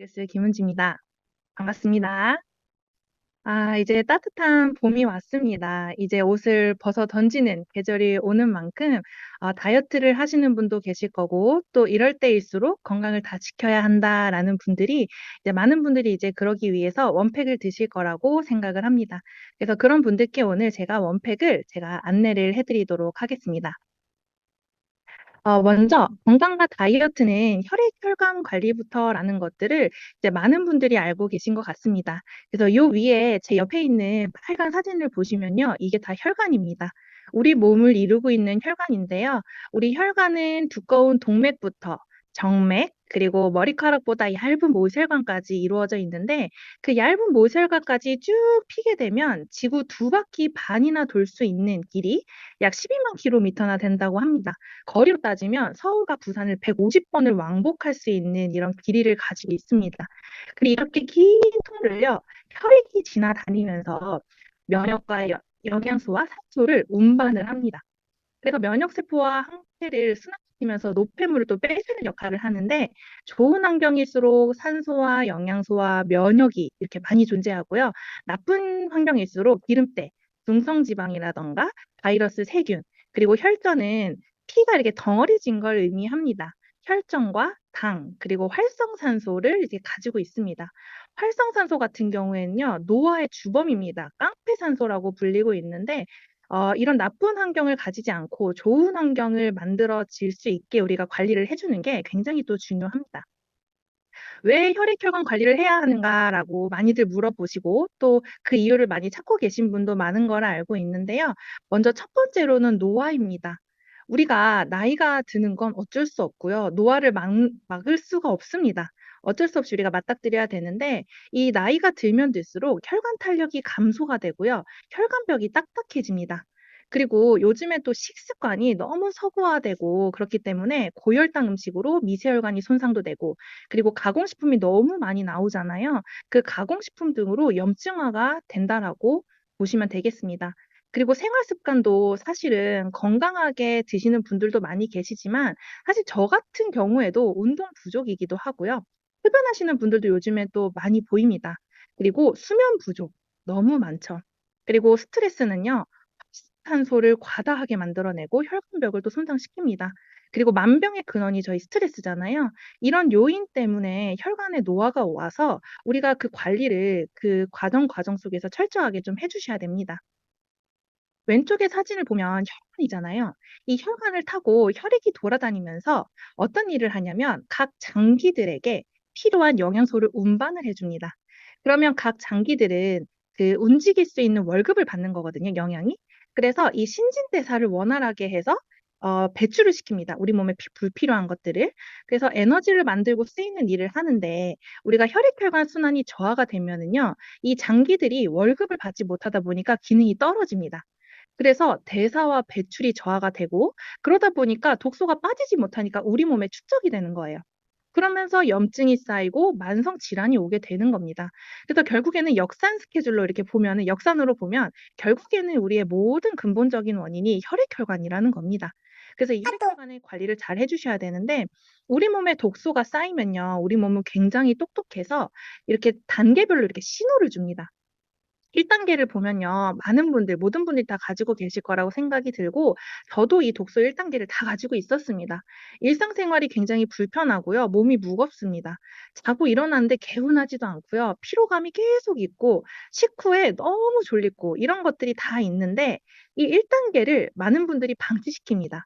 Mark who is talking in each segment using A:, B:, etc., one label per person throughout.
A: 뉴스 김은지입니다. 반갑습니다. 이제 따뜻한 봄이 왔습니다. 이제 옷을 벗어 던지는 계절이 오는 만큼 다이어트를 하시는 분도 계실 거고 또 이럴 때일수록 '건강을 다 지켜야 한다.'라는 분들이 이제 많은 분들이 이제 그러기 위해서 원팩을 드실 거라고 생각을 합니다. 그래서 그런 분들께 오늘 제가 원팩을 제가 안내를 해 드리도록 하겠습니다. 먼저 건강과 다이어트는 혈액 혈관 관리부터라는 것들을 이제 많은 분들이 알고 계신 것 같습니다. 그래서 요 위에 제 옆에 있는 빨간 사진을 보시면요. 이게 다 혈관입니다. 우리 몸을 이루고 있는 혈관인데요. 우리 혈관은 두꺼운 동맥부터 정맥 그리고 머리카락보다 얇은 모세혈관까지 이루어져 있는데 그 얇은 모세혈관까지 쭉 피게 되면 지구 2바퀴 반이나 돌 수 있는 길이 약 12만 킬로미터나 된다고 합니다. 거리로 따지면 서울과 부산을 150번을 왕복할 수 있는 이런 길이를 가지고 있습니다. 그리고 이렇게 긴 통로를요, 혈액이 지나다니면서 면역과 영양소와 산소를 운반을 합니다. 그래서 면역세포와 항체를 순환시키면서 노폐물을 또 빼주는 역할을 하는데 좋은 환경일수록 산소와 영양소와 면역이 이렇게 많이 존재하고요. 나쁜 환경일수록 기름때, 중성지방이라던가 바이러스, 세균, 그리고 혈전은 피가 이렇게 덩어리진 걸 의미합니다. 혈전과 당, 그리고 활성산소를 이제 가지고 있습니다. 활성산소 같은 경우에는요, 노화의 주범입니다. 깡패산소라고 불리고 있는데 이런 나쁜 환경을 가지지 않고 좋은 환경을 만들어질 수 있게 우리가 관리를 해 주는 게 굉장히 또 중요합니다. "왜 혈액 혈관 관리를 해야 하는가?"라고 많이들 물어보시고 또 그 이유를 많이 찾고 계신 분도 많은 걸 알고 있는데요. 먼저 첫 번째로는 노화입니다. 우리가 나이가 드는 건 어쩔 수 없고요. 노화를 막을 수가 없습니다. 어쩔 수 없이 우리가 맞닥뜨려야 되는데 이 나이가 들면 들수록 혈관 탄력이 감소가 되고요. 혈관벽이 딱딱해집니다. 그리고 요즘에 또 식습관이 너무 서구화되고 그렇기 때문에 고혈당 음식으로 미세혈관이 손상도 되고 그리고 가공식품이 너무 많이 나오잖아요. 그 가공식품 등으로 염증화가 된다라고 보시면 되겠습니다. 그리고 생활 습관도 사실은 건강하게 드시는 분들도 많이 계시지만 사실 저 같은 경우에도 운동 부족이기도 하고요. 흡연하시는 분들도 요즘에 또 많이 보입니다. 그리고 수면 부족 너무 많죠. 그리고 스트레스는요. 활성산소를 과다하게 만들어내고 혈관벽을 또 손상시킵니다. 그리고 만병의 근원이 저희 스트레스잖아요. 이런 요인 때문에 혈관에 노화가 와서 우리가 그 관리를 그 과정 속에서 철저하게 좀 해 주셔야 됩니다. 왼쪽의 사진을 보면 혈관이잖아요. 이 혈관을 타고 혈액이 돌아다니면서 어떤 일을 하냐면 각 장기들에게 필요한 영양소를 운반을 해 줍니다. 그러면 각 장기들은 그 움직일 수 있는 월급을 받는 거거든요, 영양이. 그래서 이 신진대사를 원활하게 해서 배출을 시킵니다, 우리 몸에 불필요한 것들을. 그래서 에너지를 만들고 쓰이는 일을 하는데 우리가 혈액 혈관 순환이 저하가 되면은요. 이 장기들이 월급을 받지 못하다 보니까 기능이 떨어집니다. 그래서 대사와 배출이 저하가 되고 그러다 보니까 독소가 빠지지 못하니까 우리 몸에 축적이 되는 거예요. 그러면서 염증이 쌓이고 만성 질환이 오게 되는 겁니다. 그래서 결국에는 역산 스케줄로 이렇게 보면은 역산으로 보면 결국에는 우리의 모든 근본적인 원인이 혈액 혈관이라는 겁니다. 그래서 이 혈액 혈관의 관리를 잘 해 주셔야 되는데 우리 몸에 독소가 쌓이면요. 우리 몸은 굉장히 똑똑해서 이렇게 단계별로 이렇게 신호를 줍니다. 1 단계를 보면요. 많은 분들 모든 분들이 다 가지고 계실 거라고 생각이 들고 저도 이 독서 1 단계를 다 가지고 있었습니다. 일상생활이 굉장히 불편하고요. 몸이 무겁습니다. 자고 일어났는데 개운하지도 않고요. 피로감이 계속 있고 식후에 너무 졸립고 이런 것들이 다 있는데 이 1 단계를 많은 분들이 방치시킵니다.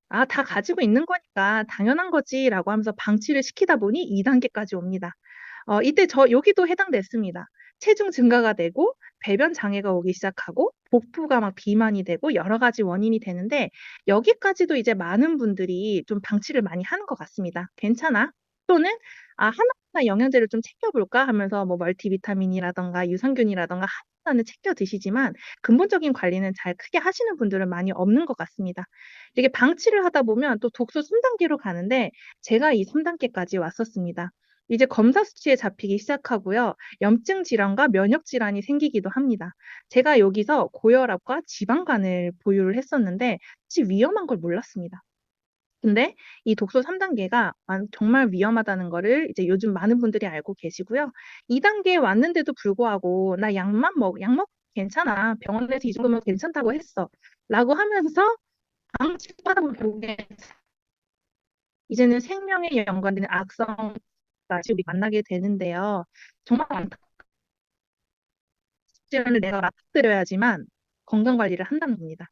A: '아 다 가지고 있는 거니까 당연한 거지.'라고 하면서 방치를 시키다 보니 2 단계까지 옵니다. 이때 저 여기도 해당됐습니다. 체중 증가가 되고 배변 장애가 오기 시작하고 복부가 막 비만이 되고 여러 가지 원인이 되는데 여기까지도 이제 많은 분들이 좀 방치를 많이 하는 것 같습니다. '괜찮아.' 또는 '아 하나하나 영양제를 좀 챙겨 볼까?' 하면서 뭐 멀티비타민이라든가 유산균이라든가 하나하나는 챙겨 드시지만 근본적인 관리는 잘 크게 하시는 분들은 많이 없는 것 같습니다. 이게 방치를 하다 보면 또 독소 3 단계로 가는데 제가 이 3 단계까지 왔었습니다. 이제 검사 수치에 잡히기 시작하고요. 염증 질환과 면역 질환이 생기기도 합니다. 제가 여기서 고혈압과 지방간을 보유를 했었는데 사실 위험한 걸 몰랐습니다. 근데 이 독소 3단계가 정말 위험하다는 거를 이제 요즘 많은 분들이 알고 계시고요. 2단계에 왔는데도 불구하고 나 약 먹 괜찮아. 병원에서 이 정도면 괜찮다고 했어. 라고 하면서 방치하다 보면 결국에 이제는 생명에 연관되는 악성까지 우리 만나게 되는데요. 정말 안타까운 내가 맞닥뜨려야지만 건강 관리를 한다는 겁니다.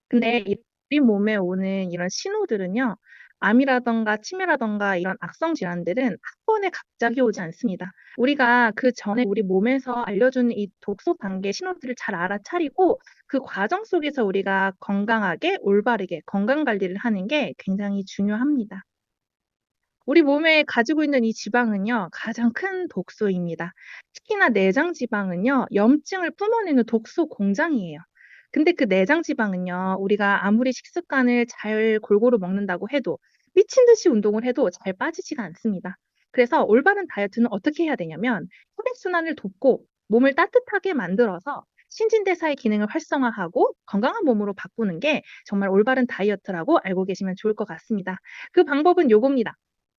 A: 근데 우리 몸에 오는 이런 신호들은요, 암이라던가 치매라던가 이런 악성 질환들은 한 번에 갑자기 오지 않습니다. 우리가 그 전에 우리 몸에서 알려주는 이 독소 단계 신호들을 잘 알아차리고 그 과정 속에서 우리가 건강하게 올바르게 건강 관리를 하는 게 굉장히 중요합니다. 우리 몸에 가지고 있는 이 지방은요, 가장 큰 독소입니다. 특히나 내장 지방은요, 염증을 뿜어내는 독소 공장이에요. 근데 그 내장 지방은요, 우리가 아무리 식습관을 잘 골고루 먹는다고 해도 미친 듯이 운동을 해도 잘 빠지지가 않습니다. 그래서 올바른 다이어트는 어떻게 해야 되냐면 혈액순환을 돕고 몸을 따뜻하게 만들어서 신진대사의 기능을 활성화하고 건강한 몸으로 바꾸는 게 정말 올바른 다이어트라고 알고 계시면 좋을 것 같습니다. 그 방법은 요겁니다.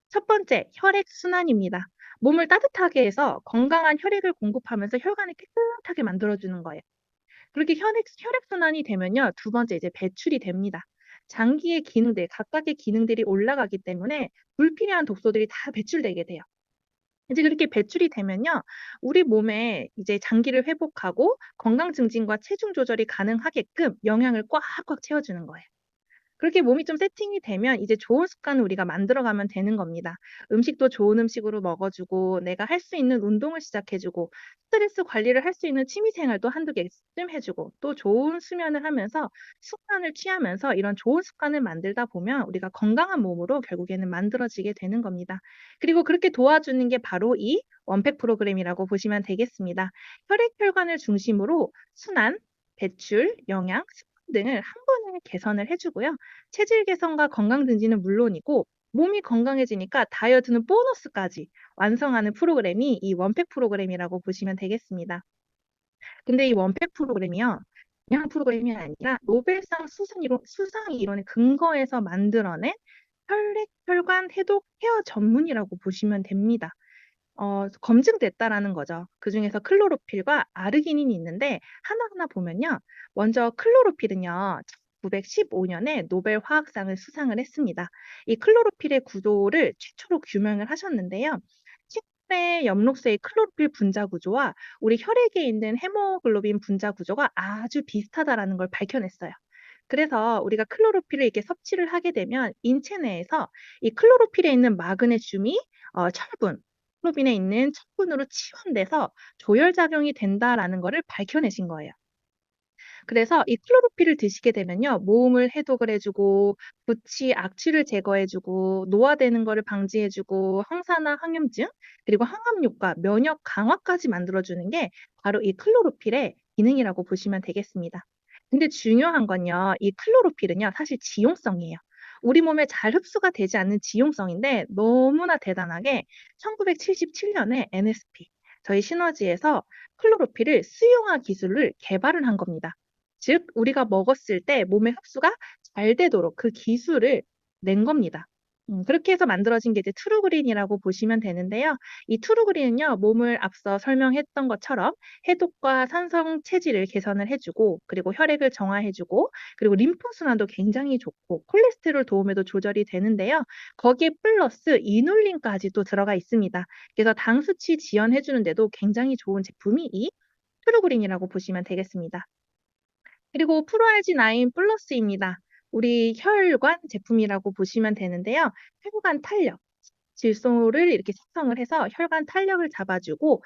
A: 첫 번째, 혈액순환입니다. 몸을 따뜻하게 해서 건강한 혈액을 공급하면서 혈관을 깨끗하게 만들어주는 거예요. 그렇게 혈액순환이 되면요. 두 번째, 이제 배출이 됩니다. 장기의 기능들, 각각의 기능들이 올라가기 때문에 불필요한 독소들이 다 배출되게 돼요. 이제 그렇게 배출이 되면요. 우리 몸에 이제 장기를 회복하고 건강 증진과 체중 조절이 가능하게끔 영양을 꽉꽉 채워주는 거예요. 그렇게 몸이 좀 세팅이 되면 이제 좋은 습관을 우리가 만들어가면 되는 겁니다. 음식도 좋은 음식으로 먹어주고 내가 할 수 있는 운동을 시작해주고 스트레스 관리를 할 수 있는 취미 생활도 한두 개쯤 해주고 또 좋은 수면을 하면서 습관을 취하면서 이런 좋은 습관을 만들다 보면 우리가 건강한 몸으로 결국에는 만들어지게 되는 겁니다. 그리고 그렇게 도와주는 게 바로 이 원팩 프로그램이라고 보시면 되겠습니다. 혈액혈관을 중심으로 순환, 배출, 영양, 등을 한 번에 개선을 해주고요. 체질 개선과 건강 증진은 물론이고 몸이 건강해지니까 다이어트는 보너스까지 완성하는 프로그램이 이 원팩 프로그램이라고 보시면 되겠습니다. 근데 이 원팩 프로그램이요. 그냥 프로그램이 아니라 노벨상 수상 이론에 근거해서 만들어낸 혈관 해독 케어 전문이라고 보시면 됩니다. 검증됐다라는 거죠. 그중에서 클로로필과 아르기닌이 있는데 하나하나 보면요. 먼저 클로로필은요. 1915년에 노벨 화학상을 수상을 했습니다. 이 클로로필의 구조를 최초로 규명을 하셨는데요. 식물의 엽록소의 클로로필 분자 구조와 우리 혈액에 있는 헤모글로빈 분자 구조가 아주 비슷하다라는 걸 밝혀냈어요. 그래서 우리가 클로로필을 이렇게 섭취를 하게 되면 인체 내에서 이 클로로필에 있는 마그네슘이 철분, 헤모글로빈에 있는 철분으로 치환돼서 조혈작용이 된다라는 거를 밝혀내신 거예요. 그래서 이 클로로필을 드시게 되면요. 모음을 해독을 해주고 부치, 악취를 제거해주고 노화되는 거를 방지해주고 항산화 항염증 그리고 항암효과, 면역 강화까지 만들어주는 게 바로 이 클로로필의 기능이라고 보시면 되겠습니다. 근데 중요한 건요. 이 클로로필은요. 사실 지용성이에요. 우리 몸에 잘 흡수가 되지 않는 지용성인데 너무나 대단하게 1977년에 NSP, 저희 시너지에서 클로로필을 수용화 기술을 개발을 한 겁니다. 즉, 우리가 먹었을 때 몸에 흡수가 잘 되도록 그 기술을 낸 겁니다. 그렇게 해서 만들어진 게 이제 트루그린이라고 보시면 되는데요. 이 트루그린은요, 몸을 앞서 설명했던 것처럼 해독과 산성 체질을 개선을 해주고, 그리고 혈액을 정화해주고, 그리고 림프순환도 굉장히 좋고, 콜레스테롤 도움에도 조절이 되는데요. 거기에 플러스 이눌린까지 또 들어가 있습니다. 그래서 당 수치 지연해주는데도 굉장히 좋은 제품이 이 트루그린이라고 보시면 되겠습니다. 그리고 프로알진9 플러스입니다. 우리 혈관 제품이라고 보시면 되는데요. 혈관 탄력, 질소를 이렇게 생성을 해서 혈관 탄력을 잡아주고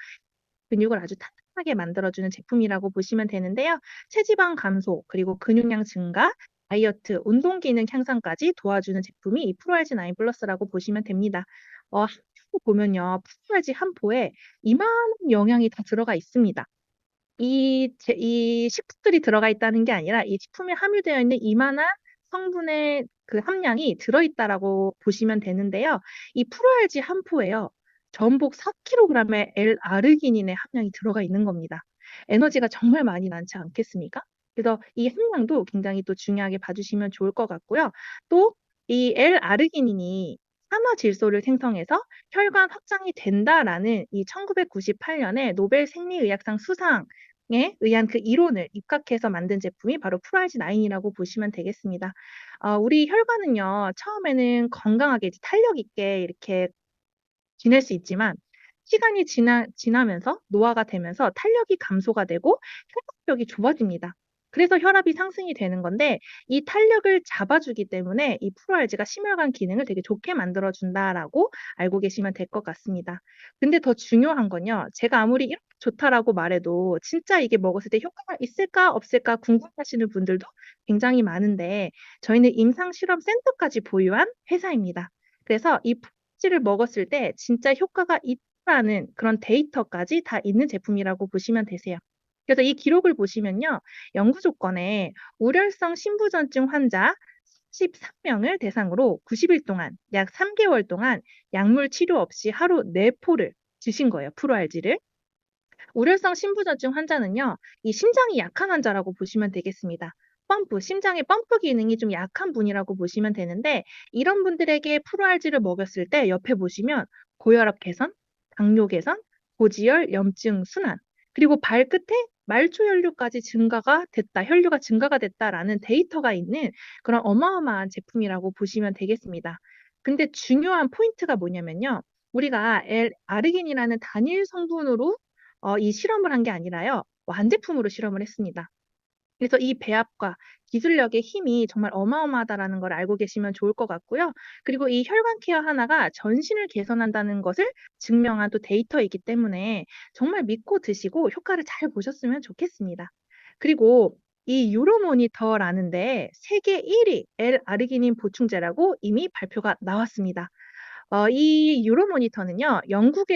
A: 근육을 아주 탄탄하게 만들어주는 제품이라고 보시면 되는데요. 체지방 감소, 그리고 근육량 증가, 다이어트, 운동 기능 향상까지 도와주는 제품이 이 프로알진9 플러스라고 보시면 됩니다. 한 포 보면요. 프로알진 한 포에 이만한 영양이 다 들어가 있습니다. 이 식품들이 들어가 있다는 게 아니라 이 식품에 함유되어 있는 이만한 성분의 그 함량이 들어있다라고 보시면 되는데요. 이 프로알지 한 포에요. 전복 4kg의 L-아르기닌의 함량이 들어가 있는 겁니다. 에너지가 정말 많이 많지 않겠습니까? 그래서 이 함량도 굉장히 또 중요하게 봐주시면 좋을 것 같고요. 또 이 L-아르기닌이 산화질소를 생성해서 혈관 확장이 된다라는 이 1998년에 노벨 생리의학상 수상에 의한 그 이론을 입각해서 만든 제품이 바로 프로알지9이라고 보시면 되겠습니다. 우리 혈관은요, 처음에는 건강하게 이제 탄력 있게 이렇게 지낼 수 있지만 시간이 지나면서 노화가 되면서 탄력이 감소가 되고 혈관벽이 좁아집니다. 그래서 혈압이 상승이 되는 건데 이 탄력을 잡아주기 때문에 이 프로알지가 심혈관 기능을 되게 좋게 만들어준다라고 알고 계시면 될 것 같습니다. 근데 더 중요한 건요. 제가 아무리 이렇게 좋다라고 말해도 진짜 이게 먹었을 때 효과가 있을까 없을까 궁금하시는 분들도 굉장히 많은데 저희는 임상실험센터까지 보유한 회사입니다. 그래서 이 를 먹었을 때 진짜 효과가 있다는 그런 데이터까지 다 있는 제품이라고 보시면 되세요. 그래서 이 기록을 보시면요. 연구 조건에 우렬성 신부전증 환자 13명을 대상으로 90일 동안 약 3개월 동안 약물 치료 없이 하루 4포를 주신 거예요. 프로알지를. 우렬성 심부전증 환자는요, 이 심장이 약한 환자라고 보시면 되겠습니다. 심장의 펌프 기능이 좀 약한 분이라고 보시면 되는데, 이런 분들에게 프로알지를 먹였을 때 옆에 보시면 고혈압 개선, 당뇨 개선, 고지혈, 염증 순환, 그리고 발끝에 말초 혈류까지 증가가 됐다, 혈류가 증가가 됐다라는 데이터가 있는 그런 어마어마한 제품이라고 보시면 되겠습니다. 근데 중요한 포인트가 뭐냐면요. 우리가 아르기닌이라는 단일 성분으로 이 실험을 한 게 아니라요. 완제품으로 실험을 했습니다. 그래서 이 배합과 기술력의 힘이 정말 어마어마하다라는 걸 알고 계시면 좋을 것 같고요. 그리고 이 혈관 케어 하나가 전신을 개선한다는 것을 증명한 또 데이터이기 때문에 정말 믿고 드시고 효과를 잘 보셨으면 좋겠습니다. 그리고 이 유로모니터라는데 세계 1위 L-아르기닌 보충제라고 이미 발표가 나왔습니다. 이 유로모니터는요, 영국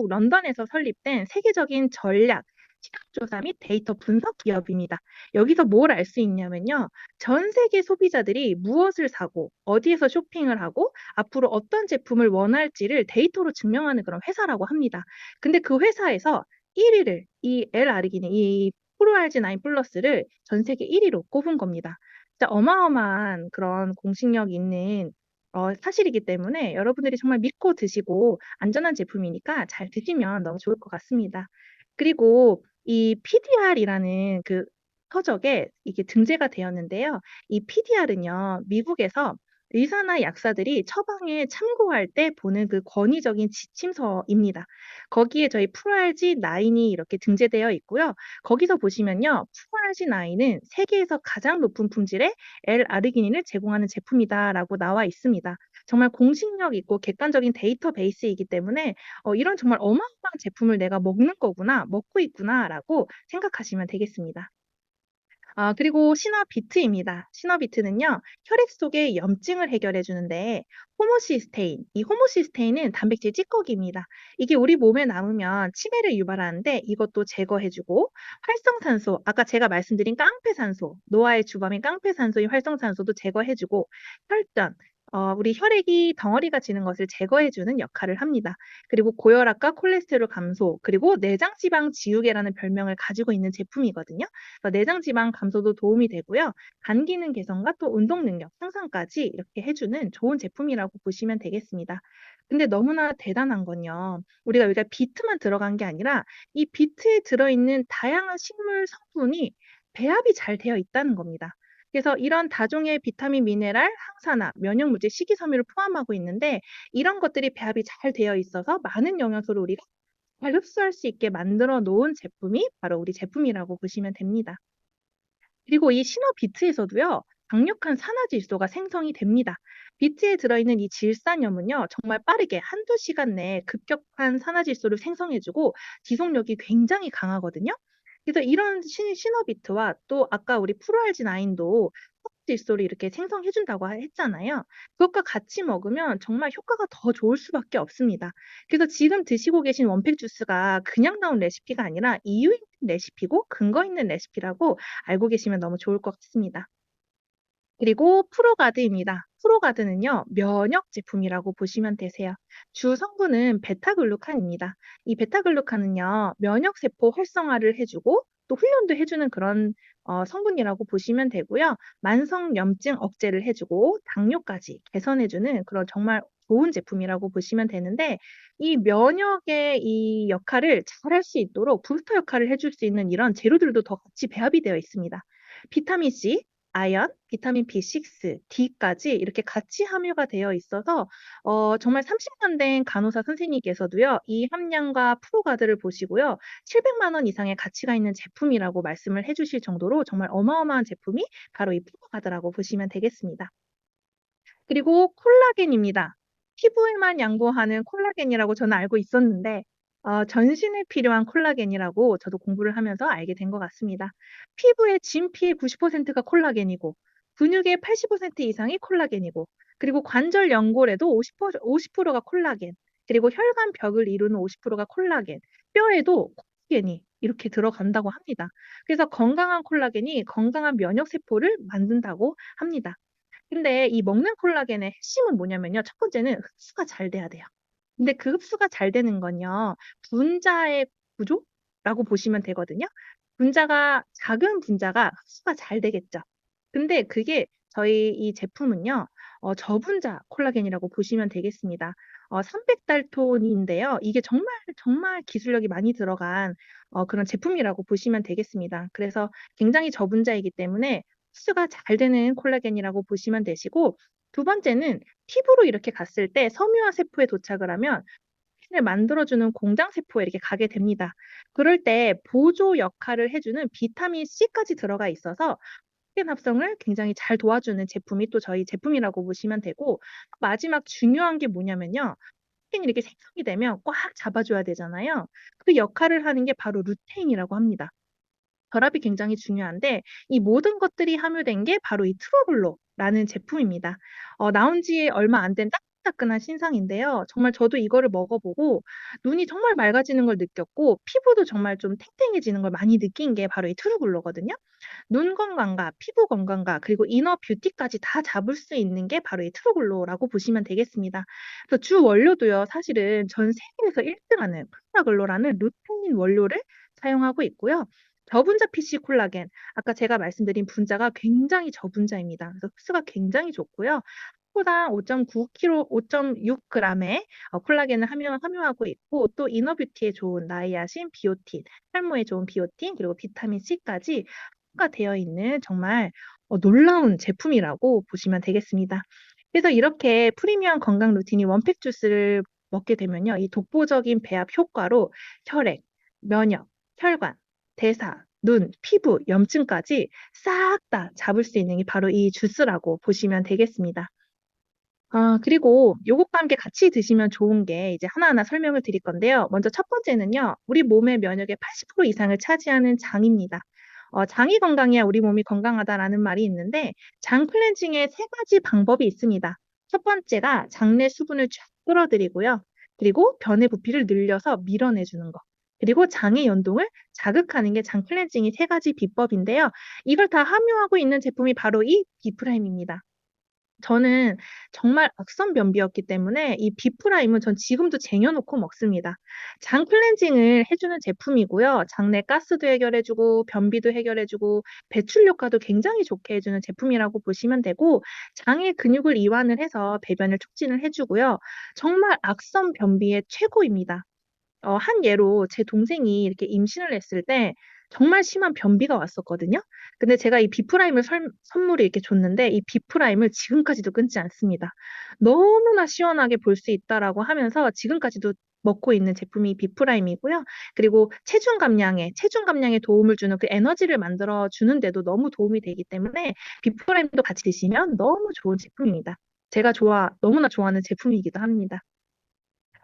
A: 런던에서 설립된 세계적인 전략, 시각조사 및 데이터 분석 기업입니다. 여기서 뭘 알 수 있냐면요, 전 세계 소비자들이 무엇을 사고, 어디에서 쇼핑을 하고, 앞으로 어떤 제품을 원할지를 데이터로 증명하는 그런 회사라고 합니다. 근데 그 회사에서 1위를, 이 L-아르기닌, 이 프로알지9 플러스를 전 세계 1위로 꼽은 겁니다. 진짜 어마어마한 그런 공식력 있는 사실이기 때문에 여러분들이 정말 믿고 드시고 안전한 제품이니까 잘 드시면 너무 좋을 것 같습니다. 그리고 이 PDR이라는 그 서적에 이게 등재가 되었는데요. 이 PDR은요, 미국에서 의사나 약사들이 처방에 참고할 때 보는 그 권위적인 지침서입니다. 거기에 저희 프로알지 9이 이렇게 등재되어 있고요. 거기서 보시면요, 프로알지 9은 세계에서 가장 높은 품질의 L-아르기닌을 제공하는 제품이다라고 나와 있습니다. 정말 공신력 있고 객관적인 데이터베이스이기 때문에 이런 정말 어마어마한 제품을 내가 먹는 거구나, 먹고 있구나라고 생각하시면 되겠습니다. 그리고 시너비트입니다. 시너비트는요, 혈액 속의 염증을 해결해 주는데, 호모시스테인, 이 호모시스테인은 단백질 찌꺼기입니다. 이게 우리 몸에 남으면 치매를 유발하는데 이것도 제거해 주고, 활성산소, 아까 제가 말씀드린 깡패산소, 노화의 주범인 깡패산소인 활성산소도 제거해 주고, 혈전, 우리 혈액이 덩어리가 지는 것을 제거해 주는 역할을 합니다. 그리고 고혈압과 콜레스테롤 감소, 그리고 내장지방 지우개라는 별명을 가지고 있는 제품이거든요. 내장 지방 감소도 도움이 되고요. 간 기능 개선과 또 운동 능력 향상까지 이렇게 해주는 좋은 제품이라고 보시면 되겠습니다. 근데 너무나 대단한 건요. 우리가 여기가 비트만 들어간 게 아니라 이 비트에 들어있는 다양한 식물 성분이 배합이 잘 되어 있다는 겁니다. 그래서 이런 다종의 비타민, 미네랄, 항산화, 면역물질, 식이섬유를 포함하고 있는데 이런 것들이 배합이 잘 되어 있어서 많은 영양소를 우리가 잘 흡수할 수 있게 만들어 놓은 제품이 바로 우리 제품이라고 보시면 됩니다. 그리고 이 신호 비트에서도요, 강력한 산화질소가 생성이 됩니다. 비트에 들어있는 이 질산염은요, 정말 빠르게 한두 시간 내에 급격한 산화질소를 생성해주고 지속력이 굉장히 강하거든요. 그래서 이런 시너비트와 또 아까 우리 프로알지9도 질소를 이렇게 생성해준다고 했잖아요. 그것과 같이 먹으면 정말 효과가 더 좋을 수밖에 없습니다. 그래서 지금 드시고 계신 원팩 주스가 그냥 나온 레시피가 아니라 이유 있는 레시피고 근거 있는 레시피라고 알고 계시면 너무 좋을 것 같습니다. 그리고 프로가드입니다. 프로가드는요, 면역 제품이라고 보시면 되세요. 주 성분은 베타글루칸입니다. 이 베타글루칸은요, 면역세포 활성화를 해주고 또 훈련도 해주는 그런 성분이라고 보시면 되고요. 만성염증 억제를 해주고 당뇨까지 개선해주는 그런 정말 좋은 제품이라고 보시면 되는데 이 면역의 이 역할을 잘할 수 있도록 부스터 역할을 해줄 수 있는 이런 재료들도 더 같이 배합이 되어 있습니다. 비타민 C, 아연, 비타민 B6, D까지 이렇게 같이 함유가 되어 있어서 정말 30년 된 간호사 선생님께서도요, 이 함량과 프로가드를 보시고요, 700만 원 이상의 가치가 있는 제품이라고 말씀을 해주실 정도로 정말 어마어마한 제품이 바로 이 프로가드라고 보시면 되겠습니다. 그리고 콜라겐입니다. 피부에만 양보하는 콜라겐이라고 저는 알고 있었는데, 전신에 필요한 콜라겐이라고 저도 공부를 하면서 알게 된 것 같습니다. 피부의 진피의 90%가 콜라겐이고, 근육의 80% 이상이 콜라겐이고, 그리고 관절 연골에도 50%가 콜라겐, 그리고 혈관 벽을 이루는 50%가 콜라겐, 뼈에도 콜라겐이 이렇게 들어간다고 합니다. 그래서 건강한 콜라겐이 건강한 면역 세포를 만든다고 합니다. 근데 이 먹는 콜라겐의 핵심은 뭐냐면요. 첫 번째는 흡수가 잘 돼야 돼요. 근데 그 흡수가 잘 되는 건요. 분자의 구조라고 보시면 되거든요. 작은 분자가 흡수가 잘 되겠죠. 근데 그게 저희 이 제품은요. 저분자 콜라겐이라고 보시면 되겠습니다. 300달톤인데요. 이게 정말 정말 기술력이 많이 들어간 그런 제품이라고 보시면 되겠습니다. 그래서 굉장히 저분자이기 때문에 흡수가 잘 되는 콜라겐이라고 보시면 되시고 두 번째는 피부로 이렇게 갔을 때 섬유화 세포에 도착을 하면 콜라겐을 만들어주는 공장 세포에 이렇게 가게 됩니다. 그럴 때 보조 역할을 해주는 비타민 C까지 들어가 있어서 콜라겐 합성을 굉장히 잘 도와주는 제품이 또 저희 제품이라고 보시면 되고 마지막 중요한 게 뭐냐면요. 콜라겐이 이렇게 생성이 되면 꽉 잡아줘야 되잖아요. 그 역할을 하는 게 바로 루테인이라고 합니다. 결합이 굉장히 중요한데 이 모든 것들이 함유된 게 바로 이 트루블로라는 제품입니다. 나온 지 얼마 안 된 따끈따끈한 신상인데요. 정말 저도 이거를 먹어보고 눈이 정말 맑아지는 걸 느꼈고 피부도 정말 좀 탱탱해지는 걸 많이 느낀 게 바로 이 트루글로거든요. 눈 건강과 피부 건강과 그리고 이너 뷰티까지 다 잡을 수 있는 게 바로 이 트루글로라고 보시면 되겠습니다. 그래서 주 원료도요. 사실은 전 세계에서 1등하는 프라글로라는 루테인 원료를 사용하고 있고요. 저분자 PC 콜라겐, 아까 제가 말씀드린 분자가 굉장히 저분자입니다. 그래서 흡수가 굉장히 좋고요. 포당 5.9kg, 5.6g의 콜라겐을 함유하고 있고 또 이너뷰티에 좋은 나이아신, 비오틴, 탈모에 좋은 비오틴, 그리고 비타민 C까지 함유가 되어 있는 정말 놀라운 제품이라고 보시면 되겠습니다. 그래서 이렇게 프리미엄 건강 루틴이 원팩 주스를 먹게 되면요. 이 독보적인 배합 효과로 혈액, 면역, 혈관, 대사, 눈, 피부, 염증까지 싹 다 잡을 수 있는 게 바로 이 주스라고 보시면 되겠습니다. 그리고 요것과 함께 같이 드시면 좋은 게 이제 하나하나 설명을 드릴 건데요. 먼저 첫 번째는요. 우리 몸의 면역의 80% 이상을 차지하는 장입니다. 장이 건강해야 우리 몸이 건강하다라는 말이 있는데 장 클렌징에 세 가지 방법이 있습니다. 첫 번째가 장내 수분을 쫙 끌어들이고요. 그리고 변의 부피를 늘려서 밀어내주는 거. 그리고 장의 연동을 자극하는 게 장 클렌징이 세 가지 비법인데요. 이걸 다 함유하고 있는 제품이 바로 이 비프라임입니다. 저는 정말 악성 변비였기 때문에 이 비프라임은 전 지금도 쟁여놓고 먹습니다. 장 클렌징을 해주는 제품이고요. 장내 가스도 해결해주고 변비도 해결해주고 배출 효과도 굉장히 좋게 해주는 제품이라고 보시면 되고 장의 근육을 이완을 해서 배변을 촉진을 해주고요. 정말 악성 변비의 최고입니다. 한 예로 제 동생이 이렇게 임신을 했을 때 정말 심한 변비가 왔었거든요. 근데 제가 이 비프라임을 선물을 이렇게 줬는데 이 비프라임을 지금까지도 끊지 않습니다. 너무나 시원하게 볼 수 있다라고 하면서 지금까지도 먹고 있는 제품이 비프라임이고요. 그리고 체중 감량에 도움을 주는 그 에너지를 만들어 주는데도 너무 도움이 되기 때문에 비프라임도 같이 드시면 너무 좋은 제품입니다. 제가 너무나 좋아하는 제품이기도 합니다.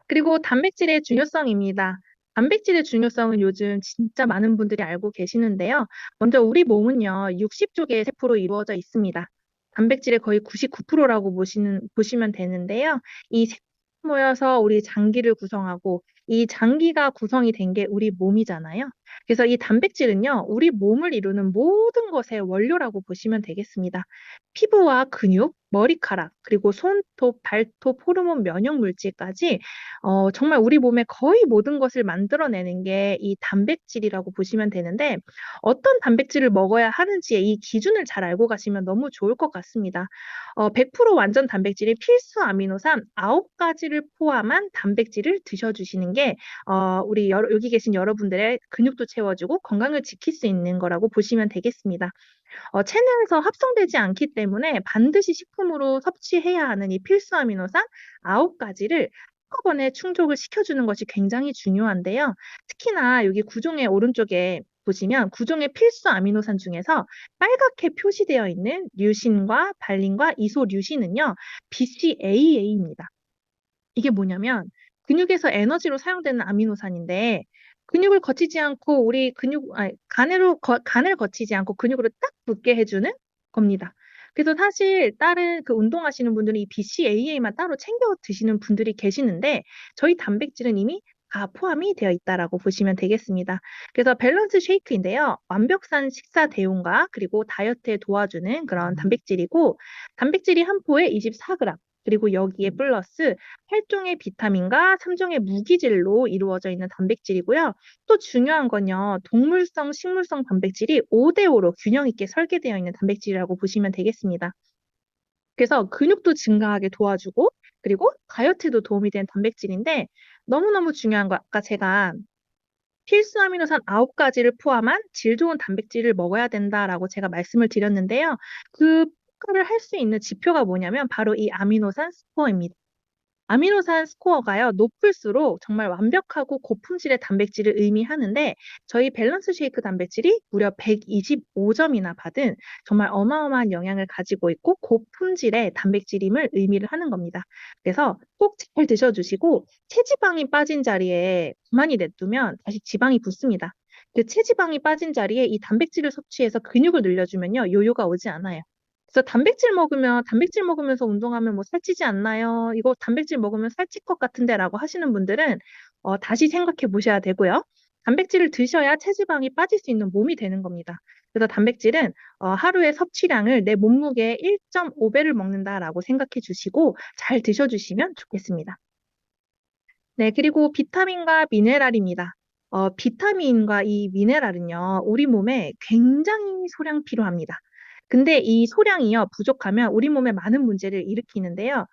A: 그리고 단백질의 중요성입니다. 단백질의 중요성은 요즘 진짜 많은 분들이 알고 계시는데요. 먼저 우리 몸은요, 60조 개의 세포로 이루어져 있습니다. 단백질의 거의 99%라고 보시면 되는데요. 이 세포가 모여서 우리 장기를 구성하고 이 장기가 구성이 된 게 우리 몸이잖아요. 그래서 이 단백질은요, 우리 몸을 이루는 모든 것의 원료라고 보시면 되겠습니다. 피부와 근육, 머리카락, 그리고 손톱, 발톱, 호르몬, 면역 물질까지 정말 우리 몸의 거의 모든 것을 만들어내는 게 이 단백질이라고 보시면 되는데 어떤 단백질을 먹어야 하는지의 이 기준을 잘 알고 가시면 너무 좋을 것 같습니다. 100% 완전 단백질이 필수 아미노산 9가지를 포함한 단백질을 드셔주시는 게 우리 여기 계신 여러분들의 근육도 채워주고 건강을 지킬 수 있는 거라고 보시면 되겠습니다. 체내에서 합성되지 않기 때문에 반드시 식품으로 섭취해야 하는 이 필수 아미노산 9가지를 한꺼번에 충족을 시켜주는 것이 굉장히 중요한데요. 특히나 여기 구종의 오른쪽에 보시면 구종의 필수 아미노산 중에서 빨갛게 표시되어 있는 류신과 발린과 이소류신은요, BCAA입니다. 이게 뭐냐면 근육에서 에너지로 사용되는 아미노산인데 근육을 거치지 않고 우리 간을 거치지 않고 근육으로 딱 붙게 해주는 겁니다. 그래서 사실 다른 그 운동하시는 분들은 이 BCAA만 따로 챙겨 드시는 분들이 계시는데 저희 단백질은 이미 다 포함이 되어 있다라고 보시면 되겠습니다. 그래서 밸런스 쉐이크인데요. 완벽한 식사 대용과 그리고 다이어트에 도와주는 그런 단백질이고 단백질이 한 포에 24g 그리고 여기에 플러스 8종의 비타민과 3종의 무기질로 이루어져 있는 단백질이고요. 또 중요한 건요. 동물성, 식물성 단백질이 5대5로 균형 있게 설계되어 있는 단백질이라고 보시면 되겠습니다. 그래서 근육도 증가하게 도와주고 그리고 다이어트에도 도움이 되는 단백질인데 너무너무 중요한 거 아까 제가 필수 아미노산 9가지를 포함한 질 좋은 단백질을 먹어야 된다라고 제가 말씀을 드렸는데요. 그 평가를 할 수 있는 지표가 뭐냐면 바로 이 아미노산 스코어입니다. 아미노산 스코어가요, 높을수록 정말 완벽하고 고품질의 단백질을 의미하는데, 저희 밸런스 쉐이크 단백질이 무려 125점이나 받은 정말 어마어마한 영향을 가지고 있고, 고품질의 단백질임을 의미를 하는 겁니다. 그래서 꼭 잘 드셔주시고, 체지방이 빠진 자리에 가만히 냅두면 다시 지방이 붙습니다. 그 체지방이 빠진 자리에 이 단백질을 섭취해서 근육을 늘려주면요, 요요가 오지 않아요. 그래서 단백질 먹으면서 운동하면 뭐 살찌지 않나요? 이거 단백질 먹으면 살찔 것 같은데라고 하시는 분들은 다시 생각해 보셔야 되고요. 단백질을 드셔야 체지방이 빠질 수 있는 몸이 되는 겁니다. 그래서 단백질은 하루의 섭취량을 내 몸무게의 1.5배를 먹는다라고 생각해 주시고 잘 드셔주시면 좋겠습니다. 네, 그리고 비타민과 미네랄입니다. 비타민과 이 미네랄은요, 우리 몸에 굉장히 소량 필요합니다. 근데 이 소량이요, 부족하면 우리 몸에 많은 문제를 일으키는데요.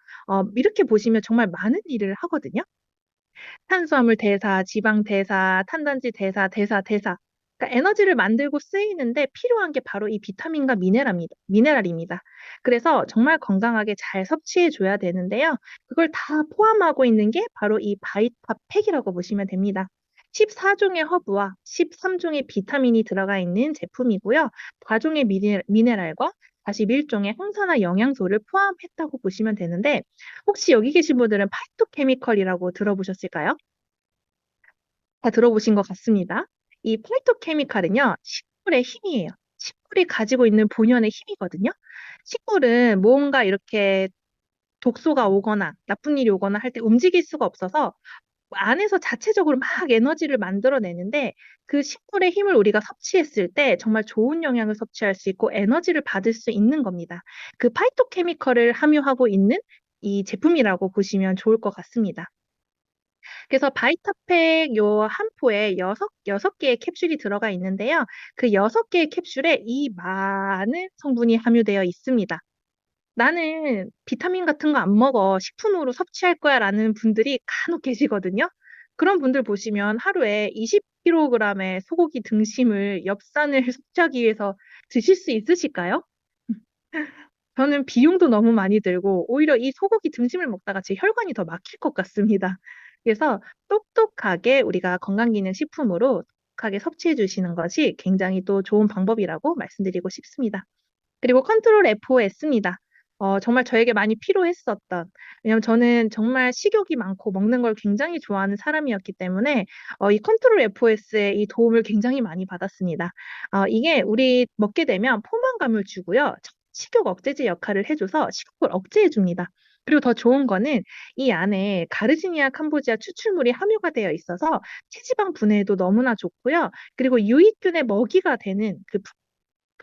A: 이렇게 보시면 정말 많은 일을 하거든요. 탄수화물 대사, 지방 대사, 탄단지 대사, 대사. 그러니까 에너지를 만들고 쓰이는데 필요한 게 바로 이 비타민과 미네랄입니다. 그래서 정말 건강하게 잘 섭취해 줘야 되는데요. 그걸 다 포함하고 있는 게 바로 이 바이타팩이라고 보시면 됩니다. 14종의 허브와 13종의 비타민이 들어가 있는 제품이고요. 4종의 미네랄과 41종의 항산화 영양소를 포함했다고 보시면 되는데 혹시 여기 계신 분들은 파이토케미컬이라고 들어보셨을까요? 다 들어보신 것 같습니다. 이 파이토케미칼은요, 식물의 힘이에요. 식물이 가지고 있는 본연의 힘이거든요. 식물은 뭔가 이렇게 독소가 오거나 나쁜 일이 오거나 할 때 움직일 수가 없어서 안에서 자체적으로 막 에너지를 만들어내는데 그 식물의 힘을 우리가 섭취했을 때 정말 좋은 영양을 섭취할 수 있고 에너지를 받을 수 있는 겁니다. 그 파이토케미컬을 함유하고 있는 이 제품이라고 보시면 좋을 것 같습니다. 그래서 바이타팩 요 한 포에 여섯 개의 캡슐이 들어가 있는데요. 그 6개의 캡슐에 이 많은 성분이 함유되어 있습니다. 나는 비타민 같은 거 안 먹어. 식품으로 섭취할 거야. 라는 분들이 간혹 계시거든요. 그런 분들 보시면 하루에 20kg의 소고기 등심을 엽산을 섭취하기 위해서 드실 수 있으실까요? 저는 비용도 너무 많이 들고 오히려 이 소고기 등심을 먹다가 제 혈관이 더 막힐 것 같습니다. 그래서 똑똑하게 우리가 건강기능식품으로 똑똑하게 섭취해 주시는 것이 굉장히 또 좋은 방법이라고 말씀드리고 싶습니다. 그리고 컨트롤 FOS입니다. 정말 저에게 많이 필요했었던, 왜냐면 저는 정말 식욕이 많고 먹는 걸 굉장히 좋아하는 사람이었기 때문에 이 컨트롤 FOS의 이 도움을 굉장히 많이 받았습니다. 이게 우리 먹게 되면 포만감을 주고요. 식욕 억제제 역할을 해줘서 식욕을 억제해줍니다. 그리고 더 좋은 거는 이 안에 가르시니아 캄보지아 추출물이 함유가 되어 있어서 체지방 분해에도 너무나 좋고요. 그리고 유익균의 먹이가 되는 그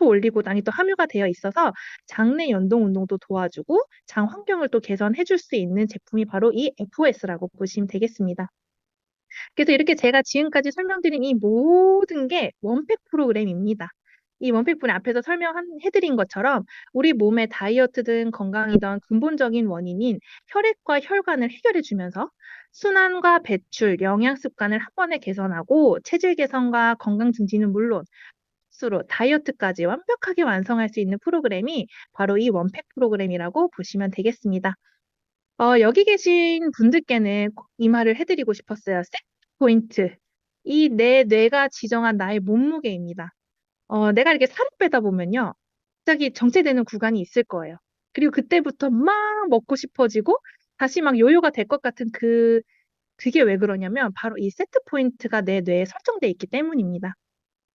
A: 올리고 당이 또 함유가 되어 있어서 장내 연동 운동도 도와주고 장 환경을 또 개선해 줄 수 있는 제품이 바로 이 FOS라고 보시면 되겠습니다. 그래서 이렇게 제가 지금까지 설명드린 이 모든 게 원팩 프로그램입니다. 이 원팩 프로그램 앞에서 설명해드린 것처럼 우리 몸의 다이어트든 건강이든 근본적인 원인인 혈액과 혈관을 해결해주면서 순환과 배출, 영양 습관을 한 번에 개선하고 체질 개선과 건강 증진은 물론 스스로 다이어트까지 완벽하게 완성할 수 있는 프로그램이 바로 이 원팩 프로그램이라고 보시면 되겠습니다. 여기 계신 분들께는 꼭 이 말을 해드리고 싶었어요. 세트 포인트. 이 내 뇌가 지정한 나의 몸무게입니다. 내가 이렇게 살을 빼다 보면요. 갑자기 정체되는 구간이 있을 거예요. 그리고 그때부터 막 먹고 싶어지고 다시 막 요요가 될 것 같은 그게 왜 그러냐면 바로 이 세트 포인트가 내 뇌에 설정돼 있기 때문입니다.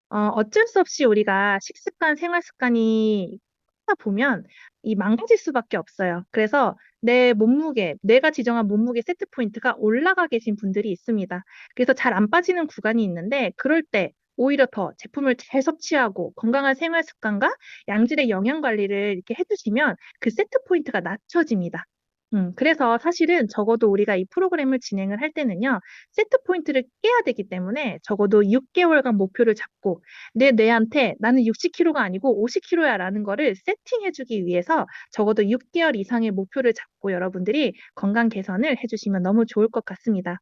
A: 어쩔 수 없이 우리가 식습관, 생활 습관이 하다 보면 이 망가질 수밖에 없어요. 그래서 내 몸무게, 내가 지정한 몸무게 세트 포인트가 올라가 계신 분들이 있습니다. 그래서 잘 안 빠지는 구간이 있는데 그럴 때 오히려 더 제품을 잘 섭취하고 건강한 생활 습관과 양질의 영양 관리를 이렇게 해주시면 그 세트 포인트가 낮춰집니다. 그래서 사실은 적어도 우리가 이 프로그램을 진행을 할 때는요, 세트 포인트를 깨야 되기 때문에 적어도 6개월간 목표를 잡고 내 뇌한테 나는 60kg가 아니고 50kg야 라는 거를 세팅해주기 위해서 적어도 6개월 이상의 목표를 잡고 여러분들이 건강 개선을 해주시면 너무 좋을 것 같습니다.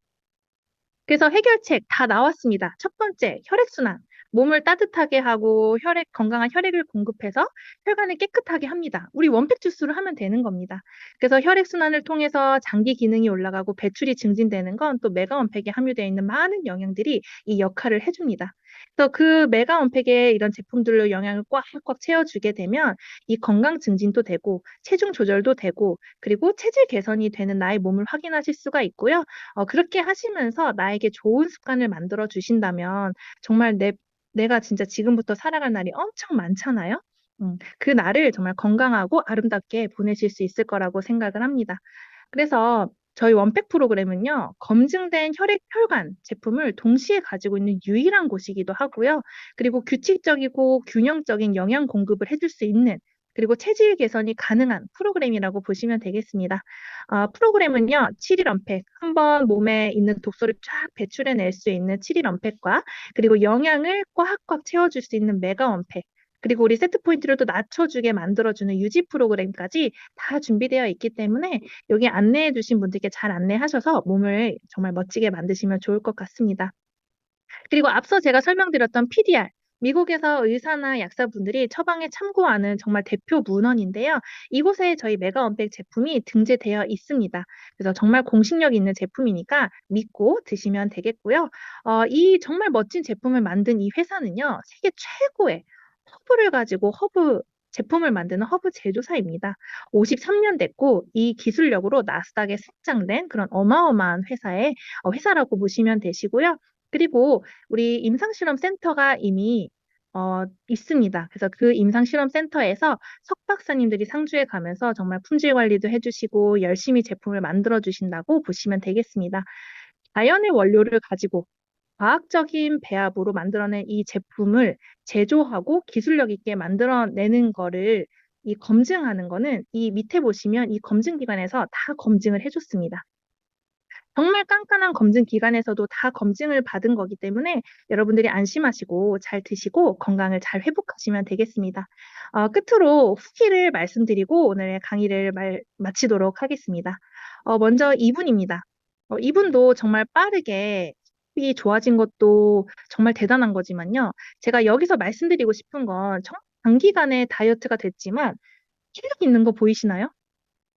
A: 그래서 해결책 다 나왔습니다. 첫 번째, 혈액순환. 몸을 따뜻하게 하고 건강한 혈액을 공급해서 혈관을 깨끗하게 합니다. 우리 원팩 주스로 하면 되는 겁니다. 그래서 혈액순환을 통해서 장기 기능이 올라가고 배출이 증진되는 건 또 메가 원팩에 함유되어 있는 많은 영양들이 이 역할을 해줍니다. 그래서 그 메가 원팩의 이런 제품들로 영양을 꽉꽉 채워주게 되면 이 건강 증진도 되고 체중 조절도 되고 그리고 체질 개선이 되는 나의 몸을 확인하실 수가 있고요. 그렇게 하시면서 나에게 좋은 습관을 만들어 주신다면 정말 내가 진짜 지금부터 살아갈 날이 엄청 많잖아요. 그 날을 정말 건강하고 아름답게 보내실 수 있을 거라고 생각을 합니다. 그래서 저희 원팩 프로그램은요, 검증된 혈관 제품을 동시에 가지고 있는 유일한 곳이기도 하고요. 그리고 규칙적이고 균형적인 영양 공급을 해줄 수 있는 그리고 체질 개선이 가능한 프로그램이라고 보시면 되겠습니다. 프로그램은요, 7일 언팩, 한번 몸에 있는 독소를 쫙 배출해낼 수 있는 7일 언팩과 그리고 영양을 꽉꽉 채워줄 수 있는 메가 언팩, 그리고 우리 세트 포인트를 또 낮춰주게 만들어주는 유지 프로그램까지 다 준비되어 있기 때문에 여기 안내해 주신 분들께 잘 안내하셔서 몸을 정말 멋지게 만드시면 좋을 것 같습니다. 그리고 앞서 제가 설명드렸던 PDR, 미국에서 의사나 약사분들이 처방에 참고하는 정말 대표 문헌인데요. 이곳에 저희 메가 원백 제품이 등재되어 있습니다. 그래서 정말 공신력 있는 제품이니까 믿고 드시면 되겠고요. 이 정말 멋진 제품을 만든 이 회사는요, 세계 최고의 허브를 가지고 제품을 만드는 허브 제조사입니다. 53년 됐고 이 기술력으로 나스닥에 상장된 그런 어마어마한 회사라고 보시면 되시고요. 그리고 우리 임상실험센터가 이미 있습니다. 그래서 그 임상실험센터에서 석 박사님들이 상주해 가면서 정말 품질 관리도 해주시고 열심히 제품을 만들어 주신다고 보시면 되겠습니다. 자연의 원료를 가지고 과학적인 배합으로 만들어낸 이 제품을 제조하고 기술력 있게 만들어내는 거를 이 검증하는 거는 이 밑에 보시면 이 검증기관에서 다 검증을 해줬습니다. 정말 깐깐한 검증 기관에서도 다 검증을 받은 거기 때문에 여러분들이 안심하시고 잘 드시고 건강을 잘 회복하시면 되겠습니다. 끝으로 후기를 말씀드리고 오늘의 강의를 마치도록 하겠습니다. 먼저 이분입니다. 이분도 정말 빠르게 이 좋아진 것도 정말 대단한 거지만요. 제가 여기서 말씀드리고 싶은 건 장기간의 다이어트가 됐지만 체력 있는 거 보이시나요?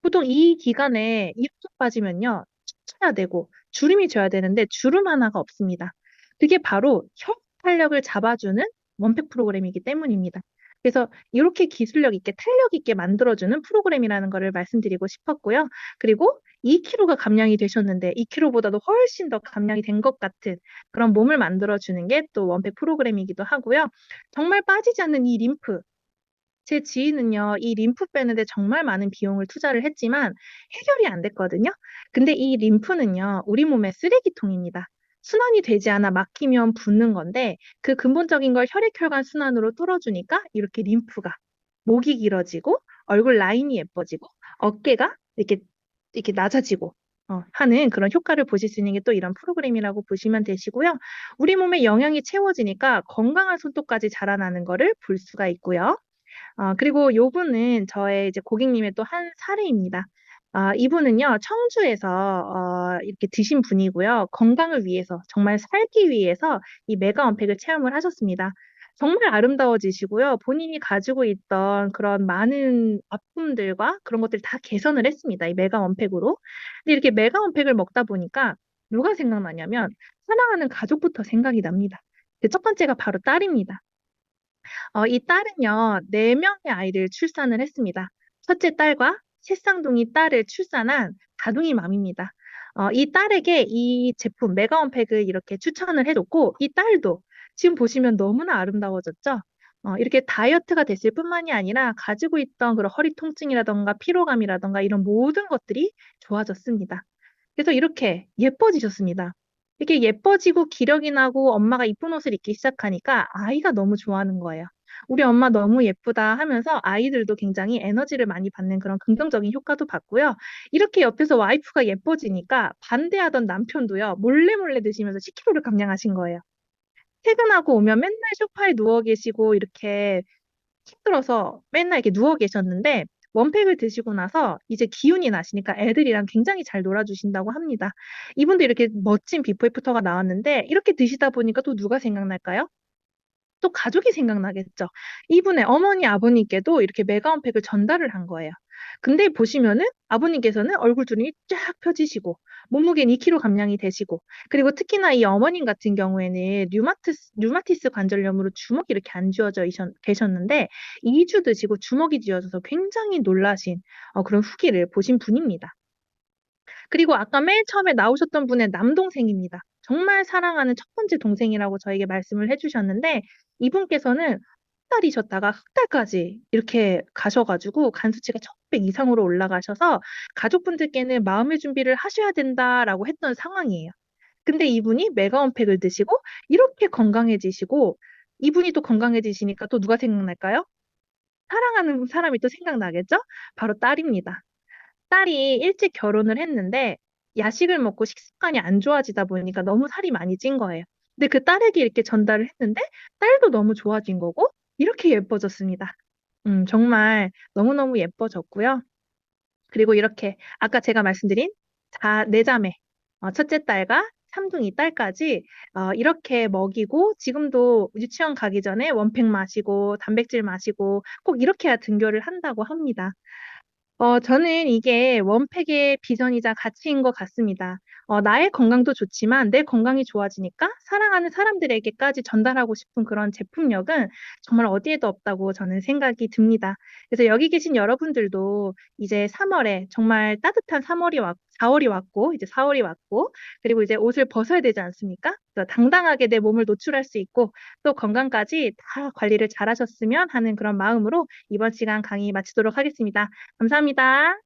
A: 보통 이 기간에 이렇게 빠지면요. 춤춰야 되고 주름이 져야 되는데 주름 하나가 없습니다. 그게 바로 혈 탄력을 잡아주는 원팩 프로그램이기 때문입니다. 그래서 이렇게 기술력 있게 탄력 있게 만들어주는 프로그램이라는 것을 말씀드리고 싶었고요. 그리고 2kg가 감량이 되셨는데 2kg보다도 훨씬 더 감량이 된 것 같은 그런 몸을 만들어주는 게 또 원팩 프로그램이기도 하고요. 정말 빠지지 않는 이 림프, 제 지인은요, 이 림프 빼는데 정말 많은 비용을 투자를 했지만 해결이 안 됐거든요. 근데 이 림프는요, 우리 몸의 쓰레기통입니다. 순환이 되지 않아 막히면 붓는 건데 그 근본적인 걸 혈액혈관 순환으로 뚫어주니까 이렇게 림프가 목이 길어지고 얼굴 라인이 예뻐지고 어깨가 이렇게 낮아지고 하는 그런 효과를 보실 수 있는 게 또 이런 프로그램이라고 보시면 되시고요. 우리 몸에 영양이 채워지니까 건강한 손톱까지 자라나는 거를 볼 수가 있고요. 그리고 요분은 저의 이제 고객님의 또 한 사례입니다. 이분은요, 청주에서 이렇게 드신 분이고요. 건강을 위해서, 정말 살기 위해서 이 메가 원팩을 체험을 하셨습니다. 정말 아름다워지시고요. 본인이 가지고 있던 그런 많은 아픔들과 그런 것들 다 개선을 했습니다. 이 메가 원팩으로. 근데 이렇게 메가 원팩을 먹다 보니까 누가 생각나냐면 사랑하는 가족부터 생각이 납니다. 그 첫 번째가 바로 딸입니다. 이 딸은요, 네명의 아이를 출산을 했습니다. 첫째 딸과 새쌍둥이 딸을 출산한 다둥이 맘입니다. 이 딸에게 이 제품, 메가원팩을 이렇게 추천을 해줬고, 이 딸도 지금 보시면 너무나 아름다워졌죠? 이렇게 다이어트가 됐을 뿐만이 아니라 가지고 있던 그런 허리 통증이라던가 피로감이라던가 이런 모든 것들이 좋아졌습니다. 그래서 이렇게 예뻐지셨습니다. 이렇게 예뻐지고 기력이 나고 엄마가 이쁜 옷을 입기 시작하니까 아이가 너무 좋아하는 거예요. 우리 엄마 너무 예쁘다 하면서 아이들도 굉장히 에너지를 많이 받는 그런 긍정적인 효과도 받고요. 이렇게 옆에서 와이프가 예뻐지니까 반대하던 남편도요, 몰래 몰래 드시면서 10kg를 감량하신 거예요. 퇴근하고 오면 맨날 소파에 누워 계시고 이렇게 힘들어서 맨날 이렇게 누워 계셨는데 원팩을 드시고 나서 이제 기운이 나시니까 애들이랑 굉장히 잘 놀아주신다고 합니다. 이분도 이렇게 멋진 비포 애프터가 나왔는데 이렇게 드시다 보니까 또 누가 생각날까요? 또 가족이 생각나겠죠. 이분의 어머니, 아버님께도 이렇게 메가원팩을 전달을 한 거예요. 근데 보시면은 아버님께서는 얼굴 주름이 쫙 펴지시고 몸무게는 2kg 감량이 되시고 그리고 특히나 이 어머님 같은 경우에는 류마티스 관절염으로 주먹이 이렇게 안 쥐어져 계셨는데 2주 드시고 주먹이 쥐어져서 굉장히 놀라신 그런 후기를 보신 분입니다. 그리고 아까 맨 처음에 나오셨던 분의 남동생입니다. 정말 사랑하는 첫 번째 동생이라고 저에게 말씀을 해주셨는데 이분께서는 흑달이셨다가 흑달까지 이렇게 가셔가지고 간 수치가 1,100 이상으로 올라가셔서 가족분들께는 마음의 준비를 하셔야 된다라고 했던 상황이에요. 근데 이분이 메가원팩을 드시고 이렇게 건강해지시고 이분이 또 건강해지시니까 또 누가 생각날까요? 사랑하는 사람이 또 생각나겠죠? 바로 딸입니다. 딸이 일찍 결혼을 했는데 야식을 먹고 식습관이 안 좋아지다 보니까 너무 살이 많이 찐 거예요. 근데 그 딸에게 이렇게 전달을 했는데 딸도 너무 좋아진 거고 이렇게 예뻐졌습니다. 정말 너무너무 예뻐졌고요. 그리고 이렇게 아까 제가 말씀드린 네 자매, 첫째 딸과 삼둥이 딸까지 이렇게 먹이고 지금도 유치원 가기 전에 원팩 마시고 단백질 마시고 꼭 이렇게 해야 등교를 한다고 합니다. 저는 이게 원팩의 비전이자 가치인 것 같습니다. 나의 건강도 좋지만 내 건강이 좋아지니까 사랑하는 사람들에게까지 전달하고 싶은 그런 제품력은 정말 어디에도 없다고 저는 생각이 듭니다. 그래서 여기 계신 여러분들도 이제 3월에 정말 따뜻한 4월이 왔고, 이제 4월이 왔고, 그리고 이제 옷을 벗어야 되지 않습니까? 그래서 당당하게 내 몸을 노출할 수 있고, 또 건강까지 다 관리를 잘 하셨으면 하는 그런 마음으로 이번 시간 강의 마치도록 하겠습니다. 감사합니다.